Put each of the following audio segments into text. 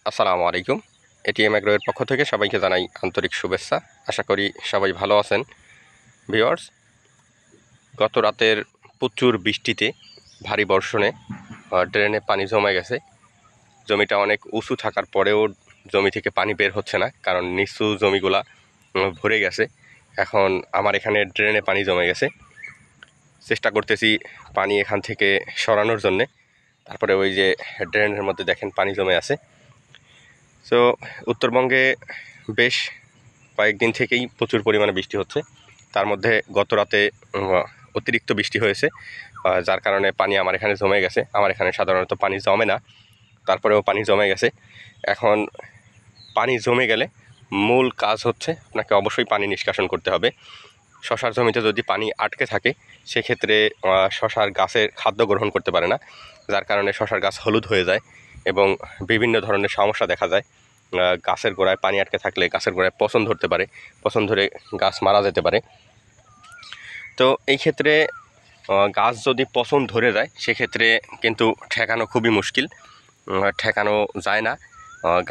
আসসালামু আলাইকুম। এটিএম এগ্রোর পক্ষ থেকে সবাইকে জানাই আন্তরিক শুভেচ্ছা। আশা করি সবাই ভালো আছেন। ভিউয়ার্স, গত রাতের প্রচুর বৃষ্টিতে ভারী বর্ষণে ড্রেনে পানি জমে গেছে। জমিটা অনেক উঁচু থাকার পরেও জমি থেকে পানি বের হচ্ছে না, কারণ নিচু জমিগুলা ভরে গেছে। এখন আমার এখানে ড্রেনে পানি জমে গেছে। চেষ্টা করতেছি পানি এখান থেকে সরানোর জন্যে। তারপরে ওই যে ড্রেনের মধ্যে দেখেন পানি জমে আছে। তো উত্তরবঙ্গে বেশ কয়েকদিন থেকেই প্রচুর পরিমাণে বৃষ্টি হচ্ছে। তার মধ্যে গত রাতে অতিরিক্ত বৃষ্টি হয়েছে, যার কারণে পানি আমার এখানে জমে গেছে। আমার এখানে সাধারণত পানি জমে না, তারপরেও পানি জমে গেছে। এখন পানি জমে গেলে মূল কাজ হচ্ছে আপনাকে অবশ্যই পানি নিষ্কাশন করতে হবে। শশার জমিতে যদি পানি আটকে থাকে, সেক্ষেত্রে শশার গাছের খাদ্য গ্রহণ করতে পারে না, যার কারণে শশার গাছ হলুদ হয়ে যায় এবং বিভিন্ন ধরনের সমস্যা দেখা যায়। গাছের গোড়ায় পানি আটকে থাকলে গাছের গোড়ায় পচন ধরতে পারে, পচন ধরে গাছ মারা যেতে পারে। তো এই ক্ষেত্রে গাছ যদি পচন ধরে যায়, সেক্ষেত্রে কিন্তু ঠেকানো খুবই মুশকিল, ঠেকানো যায় না।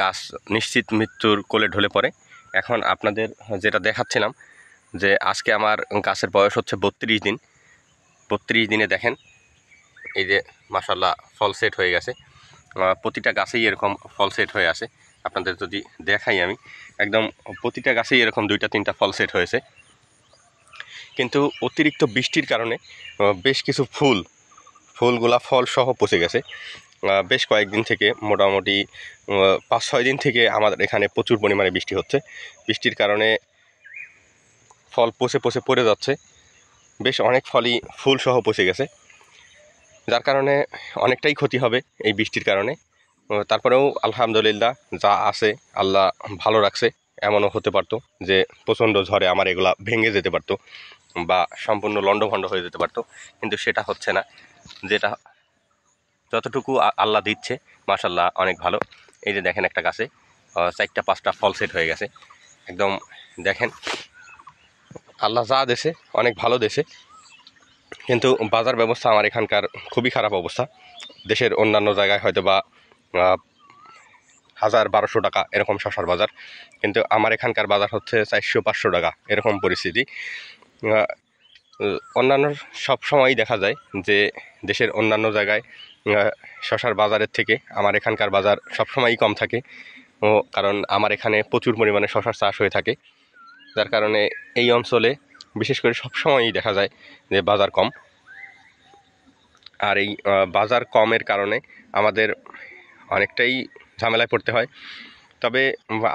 গাছ নিশ্চিত মৃত্যুর কোলে ঢলে পড়ে। এখন আপনাদের যেটা দেখাচ্ছিলাম, যে আজকে আমার গাছের বয়স হচ্ছে 32 দিন। 32 দিনে দেখেন এই যে মাশাআল্লাহ ফল সেট হয়ে গেছে। প্রতিটা গাছেই এরকম ফল সেট হয়ে আসে। আপনাদের যদি দেখাই আমি, একদম প্রতিটা গাছেই এরকম 2-3টা ফল সেট হয়েছে। কিন্তু অতিরিক্ত বৃষ্টির কারণে বেশ কিছু ফুলগুলা ফল সহ পচে গেছে। বেশ কয়েকদিন থেকে, মোটামুটি 5-6 দিন থেকে আমাদের এখানে প্রচুর পরিমাণে বৃষ্টি হচ্ছে। বৃষ্টির কারণে ফল পচে পচে পড়ে যাচ্ছে। বেশ অনেক ফলই ফুল সহ পচে গেছে, যার কারণে অনেকটাই ক্ষতি হবে এই বৃষ্টির কারণে। তারপরেও আলহামদুলিল্লাহ, যা আছে আল্লাহ ভালো রাখছে। এমনও হতে পারতো যে প্রচণ্ড ঝড়ে আমার এগুলা ভেঙে যেতে পারতো বা সম্পূর্ণ লণ্ডভণ্ড হয়ে যেতে পারতো, কিন্তু সেটা হচ্ছে না। যেটা যতটুকু আল্লাহ দিচ্ছে মাশাআল্লাহ অনেক ভালো। এই যে দেখেন একটা গাছে 4-5টা ফল সেট হয়ে গেছে। একদম দেখেন আল্লাহ যা দেশে অনেক ভালো দেশে, কিন্তু বাজার ব্যবস্থা আমার এখানকার খুবই খারাপ অবস্থা। দেশের অন্যান্য জায়গায় হয়তো বা 1000-1200 টাকা এরকম শশার বাজার, কিন্তু আমার এখানকার বাজার হচ্ছে 400-500 টাকা এরকম পরিস্থিতি। অন্যান্য সব সময়ই দেখা যায় যে দেশের অন্যান্য জায়গায় শশার বাজারের থেকে আমার এখানকার বাজার সবসময়ই কম থাকে। কারণ আমার এখানে প্রচুর পরিমাণে শশার চাষ হয়ে থাকে, যার কারণে এই অঞ্চলে বিশেষ করে সবসময়ই দেখা যায় যে বাজার কম। আর এই বাজার কমের কারণে আমাদের অনেকটাই ঝামেলায় পড়তে হয়। তবে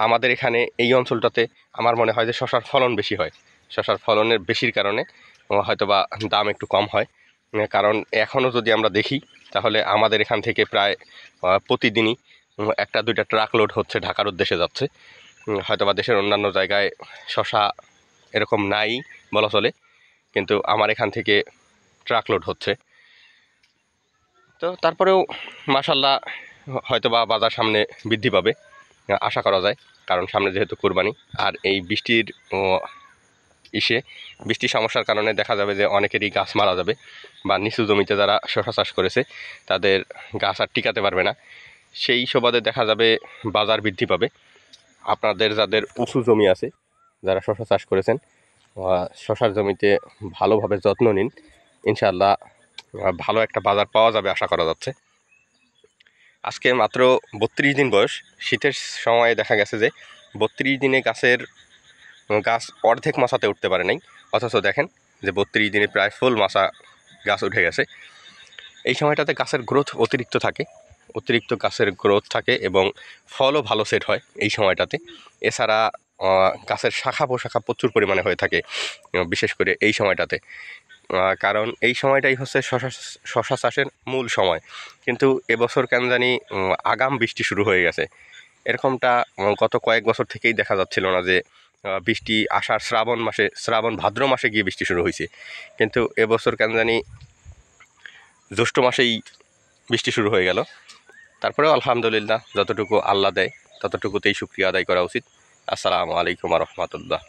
আমাদের এখানে এই অঞ্চলটাতে আমার মনে হয় যে শশার ফলন বেশি হয়। শশার ফলনের বেশির কারণে হয়তোবা দাম একটু কম হয়। কারণ এখনও যদি আমরা দেখি, তাহলে আমাদের এখান থেকে প্রায় প্রতিদিনই 1-2টা ট্রাক লোড হচ্ছে ঢাকার উদ্দেশ্যে যাচ্ছে। হয়তোবা দেশের অন্যান্য জায়গায় শশা এরকম নাই বলা চলে, কিন্তু আমার এখান থেকে ট্রাক লোড হচ্ছে। তো তারপরেও মাশাআল্লাহ হয়তোবা বাজার সামনে বৃদ্ধি পাবে আশা করা যায়, কারণ সামনে যেহেতু কুরবানি। আর এই বৃষ্টির বৃষ্টির সমস্যার কারণে দেখা যাবে যে অনেকেরই গাছ মারা যাবে, বা নিচু জমিতে যারা শশা চাষ করেছে তাদের গাছ আর টিকাতে পারবে না। সেই সুবাদে দেখা যাবে বাজার বৃদ্ধি পাবে। আপনাদের যাদের উঁচু জমি আছে, যারা শশা চাষ করেছেন, শশার জমিতে ভালোভাবে যত্ন নিন। ইনশাআল্লাহ ভালো একটা বাজার পাওয়া যাবে আশা করা যাচ্ছে। আজকে মাত্র 32 দিন বয়স। শীতের সময়ে দেখা গেছে যে 32 দিনে গাছ অর্ধেক মাছাতে উঠতে পারে নাই, অথচ দেখেন যে 32 দিনে প্রায় ফুল মাছা গাছ উঠে গেছে। এই সময়টাতে গাছের গ্রোথ অতিরিক্ত গাছের গ্রোথ থাকে এবং ফলও ভালো সেট হয় এই সময়টাতে। এছাড়া গাছের শাখা প্রশাখা প্রচুর পরিমাণে হয়ে থাকে, বিশেষ করে এই সময়টাতে। কারণ এই সময়টাই হচ্ছে শশা চাষের মূল সময়। কিন্তু এবছর কেন জানি আগাম বৃষ্টি শুরু হয়ে গেছে। এরকমটা গত কয়েক বছর থেকেই দেখা যাচ্ছিল না যে বৃষ্টি আষাঢ় শ্রাবণ ভাদ্র মাসে গিয়ে বৃষ্টি শুরু হয়েছে, কিন্তু এবছর কেন জানি জ্যৈষ্ঠ মাসেই বৃষ্টি শুরু হয়ে গেল। তারপরেও আলহামদুলিল্লাহ, যতটুকু আল্লাহ দেয় ততটুকুতেই শুকরিয়া আদায় করা উচিত। আসসালামু আলাইকুম ওয়া রাহমাতুল্লাহ।